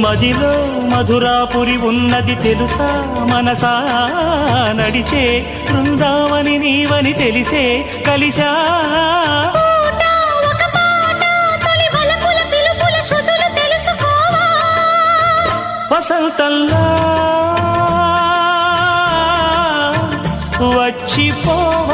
మదిలో మధురాపురి ఉన్నది తెలుసా మనసా నడిచే బృందావని నీవని తెలిసే కలిసా వసంతంలా వచ్చిపోవా